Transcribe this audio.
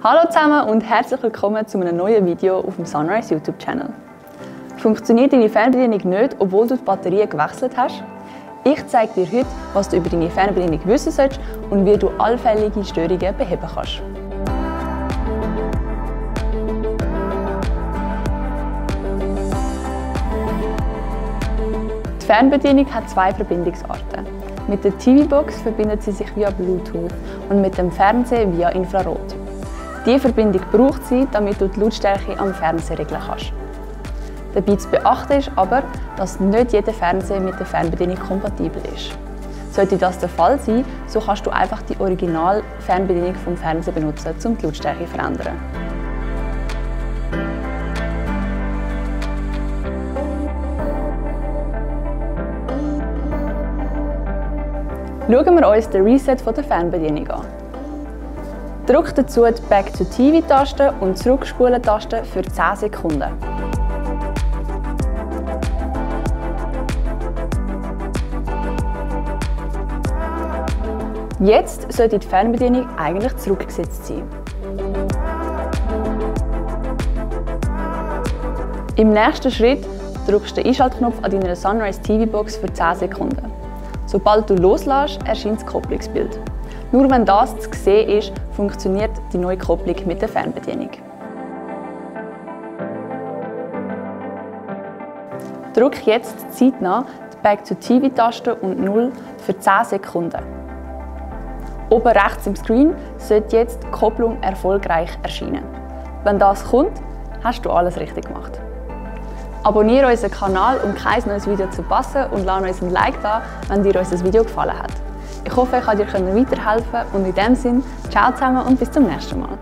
Hallo zusammen und herzlich willkommen zu einem neuen Video auf dem Sunrise YouTube-Channel. Funktioniert deine Fernbedienung nicht, obwohl du die Batterie gewechselt hast? Ich zeige dir heute, was du über deine Fernbedienung wissen solltest und wie du allfällige Störungen beheben kannst. Die Fernbedienung hat zwei Verbindungsarten. Mit der TV-Box verbindet sie sich via Bluetooth und mit dem Fernseher via Infrarot. Diese Verbindung braucht sie, damit du die Lautstärke am Fernseher regeln kannst. Dabei zu beachten ist aber, dass nicht jeder Fernseher mit der Fernbedienung kompatibel ist. Sollte das der Fall sein, so kannst du einfach die Original-Fernbedienung vom Fernseher benutzen, um die Lautstärke zu verändern. Schauen wir uns den Reset der Fernbedienung an. Drück dazu die Back-to-TV-Taste und die Zurückspulen-Taste für 10 Sekunden. Jetzt sollte die Fernbedienung eigentlich zurückgesetzt sein. Im nächsten Schritt drückst du den Einschaltknopf an deiner Sunrise TV-Box für 10 Sekunden. Sobald du loslässt, erscheint das Kopplungsbild. Nur wenn das zu sehen ist, funktioniert die neue Kopplung mit der Fernbedienung. Drück jetzt zeitnah die Back-to-TV-Taste und 0 für 10 Sekunden. Oben rechts im Screen sollte jetzt die Kopplung erfolgreich erscheinen. Wenn das kommt, hast du alles richtig gemacht. Abonniere unseren Kanal, um kein neues Video zu verpassen und lass uns ein Like da, wenn dir unser Video gefallen hat. Ich hoffe, ich konnte dir weiterhelfen und in diesem Sinne, ciao zusammen und bis zum nächsten Mal.